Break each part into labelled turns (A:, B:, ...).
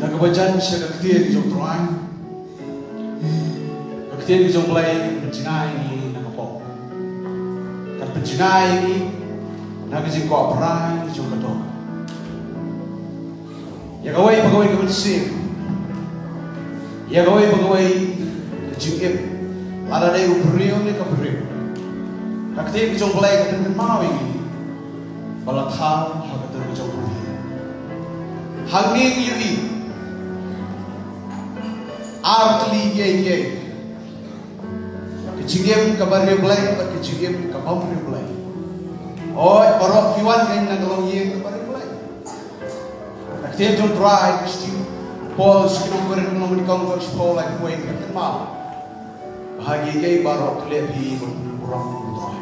A: Nagabajan siya kaktiyan jong truan. Kaktiyan jong play penjinay ni nagapok. Kat penjinay ni nagajing ko apran jong kato. Ya gawai pegawai kebersih. Ya gawai pegawai jingip. Ada dai ubrio ni kabrio. Kaktiyan jong play katen mawi. Balakha hakatur jong play. Hanging yui. Artli ye kecingim kabarnya belai kecingim kabamnya belai oh barok kiwan kain nagalong ye kabarnya belai naktiyan jom try kisti Paul sekinom berin ngomong di kampus Paul like kue katen mal bahagia ye barok lebi kurang try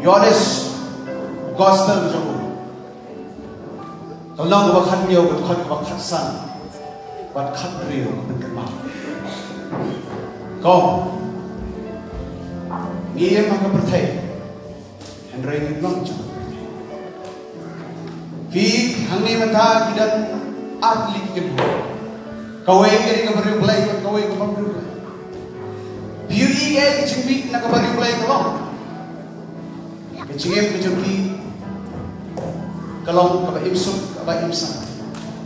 A: Yohanes gospel jom kalau bakhan dia bakhan san Wat kat rio berkemal. Kau, ni yang maka percaya, Henry ni belum cakap percaya. Fi hangni mata kidan atli kibu. Kau yang kiri keberio belai, kau yang keberio belai. Biuri yang kecimbi nak keberio belai kalau, kecingem kecimbi kalau kaba imsum kaba imsan.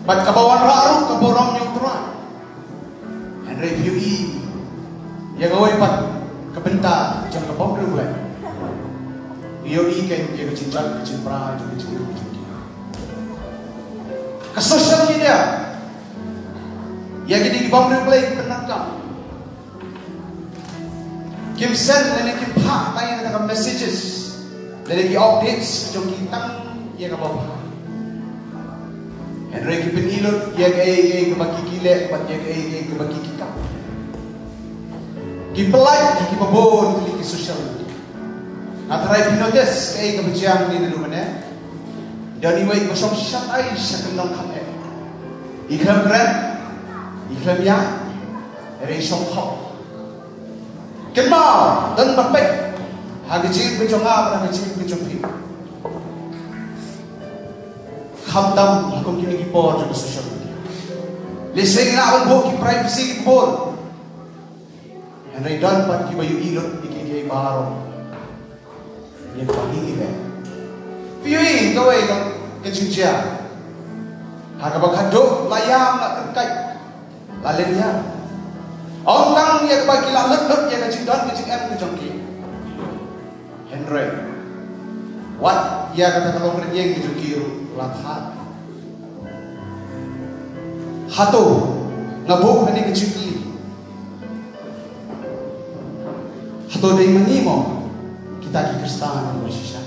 A: Pat kabawan raru kaborong yung turan. And review ya gawai pat kabenta jang kabong rulay. Iyo kay yung cinta cimpra yung cinta. Ka social media. Ya gini kabong rulay penakam. Kim send lene kim pa tayo na messages. Lene ki updates yung kitang ya kabong. Henry kipinilot, yang ay kemakikile, pat yang ay kemakikikap. Kipelay, kipabon, kili social media. Atray pinotes, kay kabajang ni naluman eh. Dan iway kosong siyat ay siya kanong kame. Iklam kren, iklam ya, ere siyong hap. Kenma, dan bapay. Hagijin bejong nga, hagijin bejong pin. Khamdam hukum kini kipor juga social media. Lising na ang buhok ki privacy kipor. Henry dan pat ki bayu ilot ikikay baro. Yang pahingi be. Piuin kawai kang kecingcia. Hagabag hadok layang na terkait. Lalin ya. Ang tang ya kabag kilalat ya kecingdan kecingem kecingki. Henry. What ya kata kalau kerjeng kecingki. Lakhat hato ngabuk ani kecikli hato day manimo kita ki Kristen ni Malaysia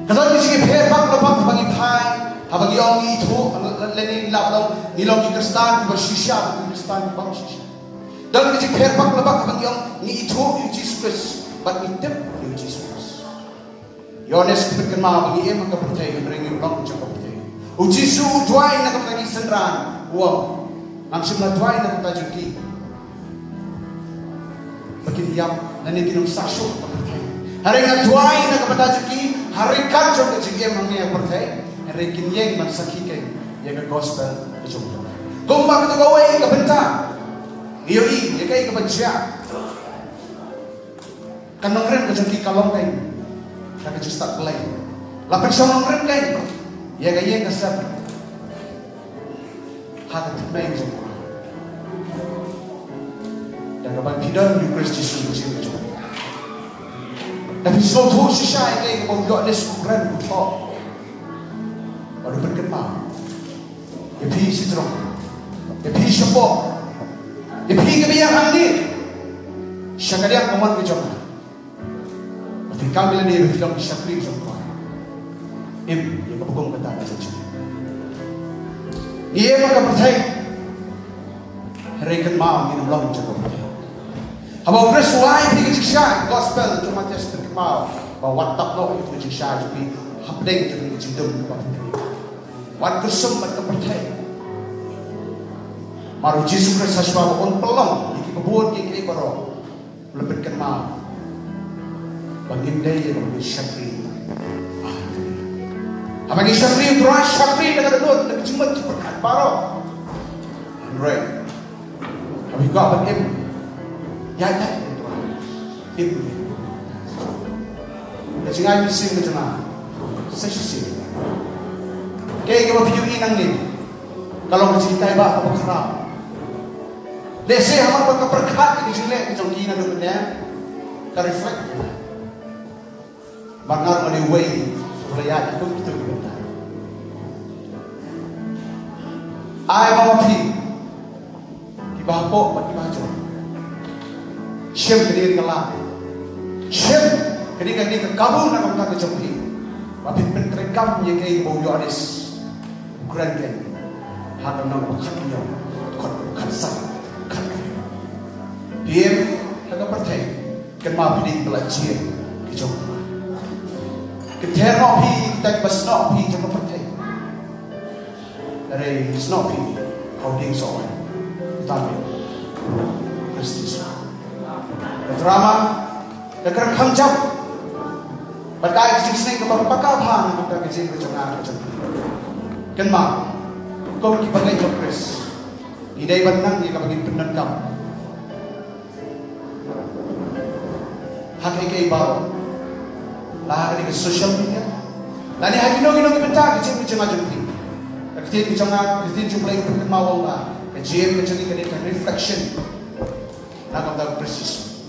A: kalau kecik phebak lebak bagi phai habagi ong itu leni laplo nilong ki Kristen ni Malaysia ki Kristen ni Malaysia dan kecik phebak lebak bagi ong ni itu Jesus but mitep Jesus Yohanes berkenal bagi ia maka percaya merengi ulang cakap percaya. Uji su tuai nak pergi sendran, uang, langsung nak tuai nak pergi juki. Bagi diam, nanti kita sasu percaya. Hari nak tuai nak pergi juki, hari kan jom kejuki mengenai percaya. Hari kini yang mansakike, yang gospel jom. Gomba kita gawai kebentar, ioi, yang kaya kebencian. Kan mengren kejuki kalong kain. Kaka justak pelai. Lapik sama orang kain. Ya gaya kasar. Hati termain semua. Dan kapan kita di Kristus itu cuma. Tapi suatu sisa yang kau buat ni sukran buat. Baru berkenal. Epi sitrong. Epi syapok. Epi kebiasaan ni. Syakadiak koman kejauhan. Kami ni bilang syakri semua. Yang kebukung kata ada saja. Dia maka percaya. Rekan mau minum lawan jago percaya. Habang Chris why di keciksa gospel cuma just terkenal bahwa WhatsApp lo itu keciksa jadi hapdeng jadi kecindung kepada dia. Wan kusum mereka percaya. Maru Jesus Kristus sebab on pelong di kebun di baru lebih kenal. Bangin day yang lebih syakri. Apa yang syakri terus syakri dengan dulu dengan cuma berkat baru. Right. Tapi kau apa im? Ya. Im. Dan jangan bising macam mana. Saya sih. Kayak kita video inang ni. Kalau mencintai bah apa kerap. Lese hamar berkat di sini macam kina dulunya. Ka reflect. Bangar mali way. Raya itu kita kita. Ay bawapi. Ibapo pat ibajo. Shem kini kalah. Shem kini kabul nak kita kejampi. Bapit penterekam ye kay bo yoris. Ukuran kan. Hakan nang bakatnya. Kat sang. Kat. Dia haga pertai. Kan ma pilih belajar kejampi. Ketero pi tak basno pi jangan percaya. Dari sno pi kau ding soal. Tapi Kristus. Drama dekat kamjap. Berkait kisah yang berpakaian kita kisah bercakap macam. Kenapa? Kau kipakai Kristus. Idai benang dia bagi penendam. Hak ikai baru. Lah ini ke social media. Lah ni hagi nong benta kecil aja ni. Kecil jumlah itu mau lah. Kecil ni kan reflection. Nak kata Kristus.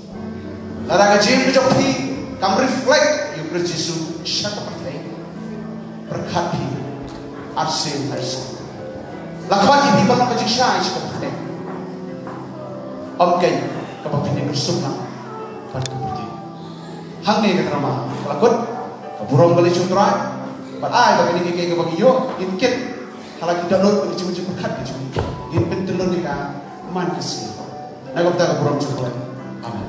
A: Lah kecil ni kam reflect you Kristus syat pertai. Berkati arsil harus. Lah kau ni kalau kecil syai syat pertai. Okay, kau pilih bersama. Partu pergi. Hang ni ke drama. Lakot, kaburong balik cutrai. Ay bagi ni kaya bagi yo, inkit. Halagi dalot bagi cuma berkat ke cuma. Din pentelon ni kan, man kesini. Nak kata kaburong cutrai. Amin.